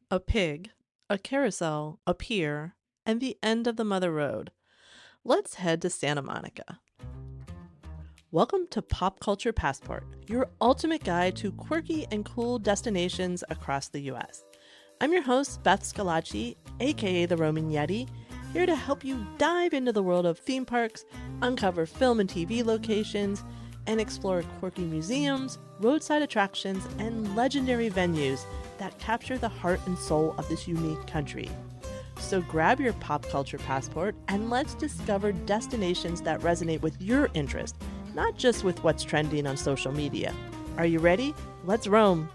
a pig, a carousel, a pier, and the end of the Mother Road. Let's head to Santa Monica. Welcome to Pop Culture Passport, your ultimate guide to quirky and cool destinations across the US. I'm your host, Beth Scalacci, aka the Roman Yeti, here to help you dive into the world of theme parks, uncover film and TV locations, and explore quirky museums, roadside attractions, and legendary venues that capture the heart and soul of this unique country. So grab your pop culture passport and let's discover destinations that resonate with your interest, not just with what's trending on social media. Are you ready? Let's roam!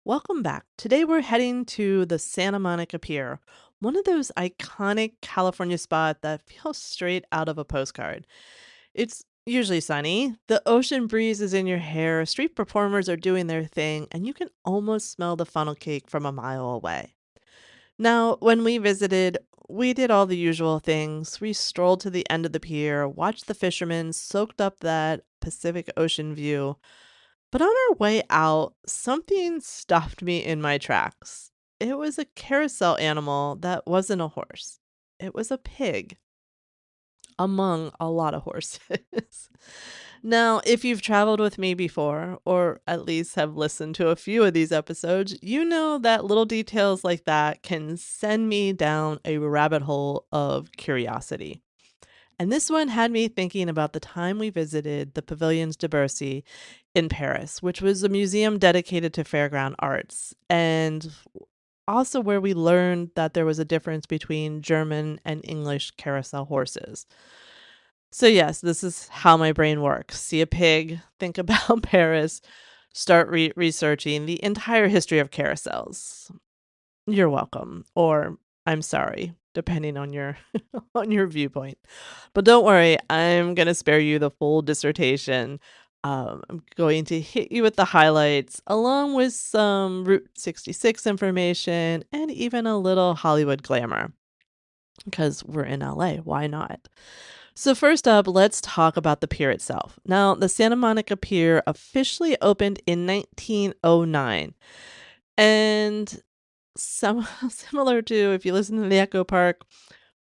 Welcome back. Today we're heading to the Santa Monica Pier, one of those iconic California spots that feels straight out of a postcard. It's usually sunny, the ocean breeze is in your hair, street performers are doing their thing, and you can almost smell the funnel cake from a mile away. Now, when we visited, we did all the usual things. We strolled to the end of the pier, watched the fishermen, soaked up that Pacific Ocean view. But on our way out, something stopped me in my tracks. It was a carousel animal that wasn't a horse. It was a pig among a lot of horses. Now, if you've traveled with me before, or at least have listened to a few of these episodes, you know that little details like that can send me down a rabbit hole of curiosity. And this one had me thinking about the time we visited the Pavillons de Bercy in Paris, which was a museum dedicated to fairground arts, and also where we learned that there was a difference between German and English carousel horses. So, yes, this is how my brain works. See a pig, think about Paris, start researching the entire history of carousels. You're welcome, or I'm sorry, depending on your on your viewpoint. But don't worry, I'm going to spare you the full dissertation. I'm going to hit you with the highlights, along with some Route 66 information and even a little Hollywood glamour, because we're in LA. Why not? So, first up, let's talk about the pier itself. Now, the Santa Monica Pier officially opened in 1909. And some similar to if you listen to the Echo Park,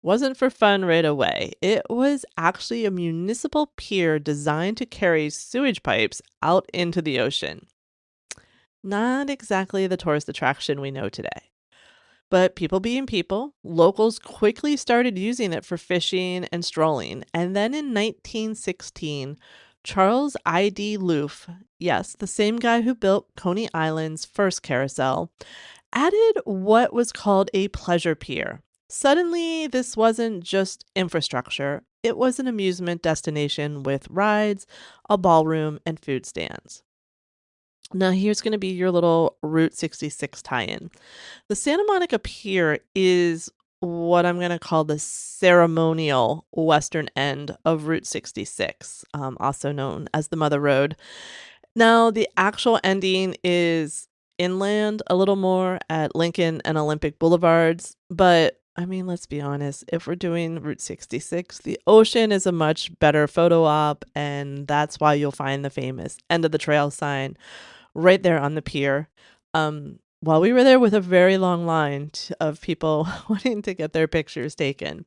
wasn't for fun right away. It was actually a municipal pier designed to carry sewage pipes out into the ocean. Not exactly the tourist attraction we know today. But people being people, locals quickly started using it for fishing and strolling. And then in 1916, Charles I.D. Looff, yes, the same guy who built Coney Island's first carousel, added what was called a pleasure pier. Suddenly, this wasn't just infrastructure, it was an amusement destination with rides, a ballroom, and food stands. Now, here's going to be your little Route 66 tie in. The Santa Monica Pier is what I'm going to call the ceremonial western end of Route 66, also known as the Mother Road. Now, the actual ending is inland a little more at Lincoln and Olympic Boulevards, but I mean, let's be honest, if we're doing Route 66, the ocean is a much better photo op, and that's why you'll find the famous end of the trail sign right there on the pier. While we were there with a very long line of people wanting to get their pictures taken.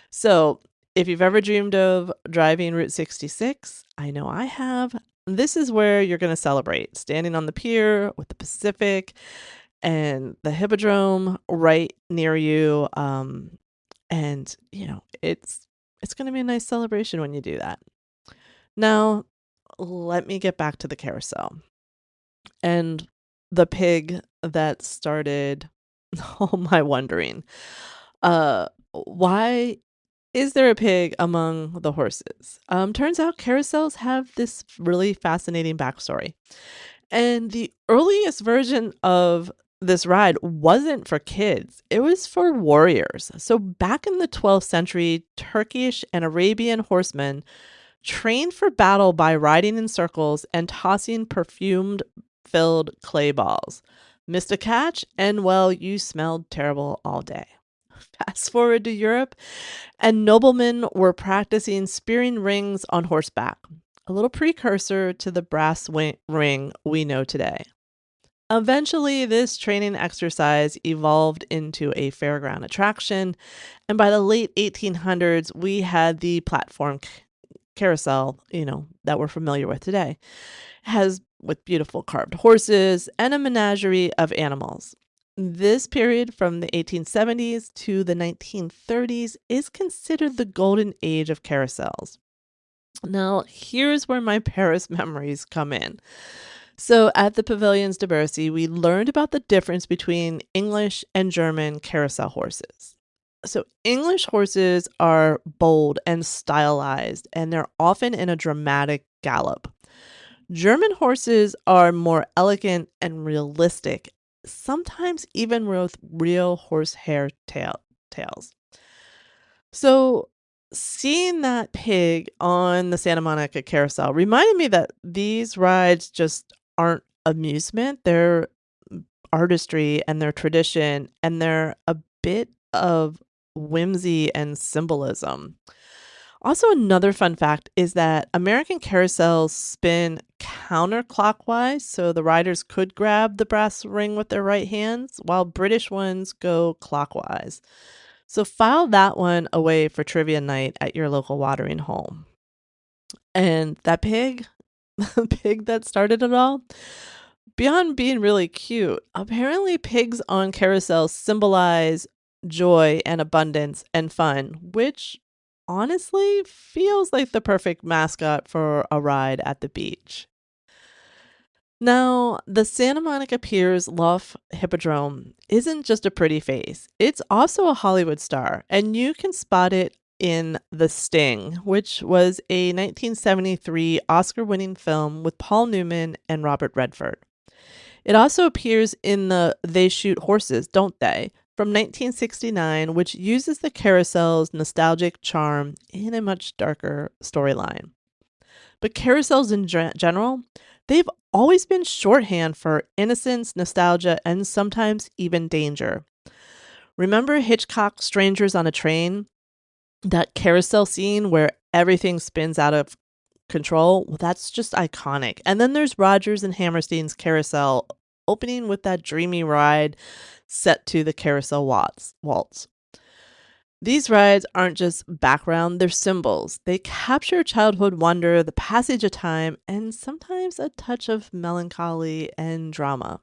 So, if you've ever dreamed of driving Route 66, I know I have. This is where you're going to celebrate, standing on the pier with the Pacific and the Hippodrome right near you. And it's going to be a nice celebration when you do that. Now, let me get back to the carousel and the pig that started all my wondering. Why is there a pig among the horses? Turns out carousels have this really fascinating backstory. And the earliest version of this ride wasn't for kids, it was for warriors. So back in the 12th century, Turkish and Arabian horsemen trained for battle by riding in circles and tossing perfumed filled clay balls. Missed a catch, and well, you smelled terrible all day. Fast forward to Europe, and noblemen were practicing spearing rings on horseback, a little precursor to the brass ring we know today. Eventually, this training exercise evolved into a fairground attraction, and by the late 1800s, we had the platform carousel, that we're familiar with today. Has with beautiful carved horses and a menagerie of animals. This period from the 1870s to the 1930s is considered the golden age of carousels. Now, here's where my Paris memories come in. So, at the Pavilions de Bercy, we learned about the difference between English and German carousel horses. So, English horses are bold and stylized, and they're often in a dramatic gallop. German horses are more elegant and realistic, sometimes even with real horsehair tails. So, seeing that pig on the Santa Monica Carousel reminded me that these rides just aren't amusement, they're artistry and their tradition, and they're a bit of whimsy and symbolism. Also, another fun fact is that American carousels spin counterclockwise, so the riders could grab the brass ring with their right hands, while British ones go clockwise. So file that one away for trivia night at your local watering hole. And that pig, the pig that started it all, beyond being really cute, apparently pigs on carousels symbolize joy and abundance and fun, which honestly feels like the perfect mascot for a ride at the beach. Now, the Santa Monica Pier's Looff Hippodrome isn't just a pretty face, it's also a Hollywood star, and you can spot it in The Sting, which was a 1973 Oscar winning film with Paul Newman and Robert Redford. It also appears in the They Shoot Horses, Don't They? From 1969, which uses the carousel's nostalgic charm in a much darker storyline. But carousels in general, they've always been shorthand for innocence, nostalgia, and sometimes even danger. Remember Hitchcock's Strangers on a Train? That carousel scene where everything spins out of control? Well, that's just iconic. And then there's Rodgers and Hammerstein's Carousel, opening with that dreamy ride set to the carousel waltz. These rides aren't just background, they're symbols. They capture childhood wonder, the passage of time, and sometimes a touch of melancholy and drama.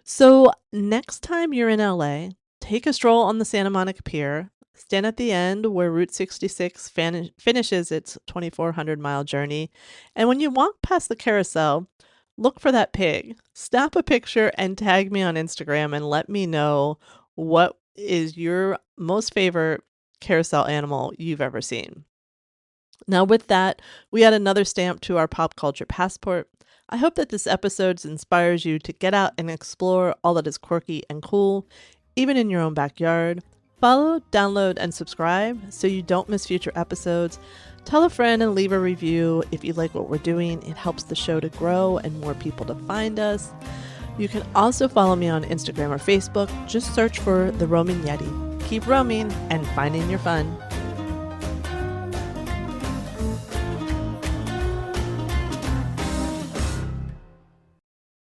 So, next time you're in LA, take a stroll on the Santa Monica Pier, stand at the end where Route 66 finishes its 2,400-mile journey, and when you walk past the carousel, look for that pig. Snap a picture and tag me on Instagram and let me know what is your most favorite carousel animal you've ever seen. Now, with that, we add another stamp to our pop culture passport. I hope that this episode inspires you to get out and explore all that is quirky and cool, even in your own backyard. Follow, download, and subscribe so you don't miss future episodes. Tell a friend and leave a review if you like what we're doing. It helps the show to grow and more people to find us. You can also follow me on Instagram or Facebook. Just search for The Roaming Yeti. Keep roaming and finding your fun.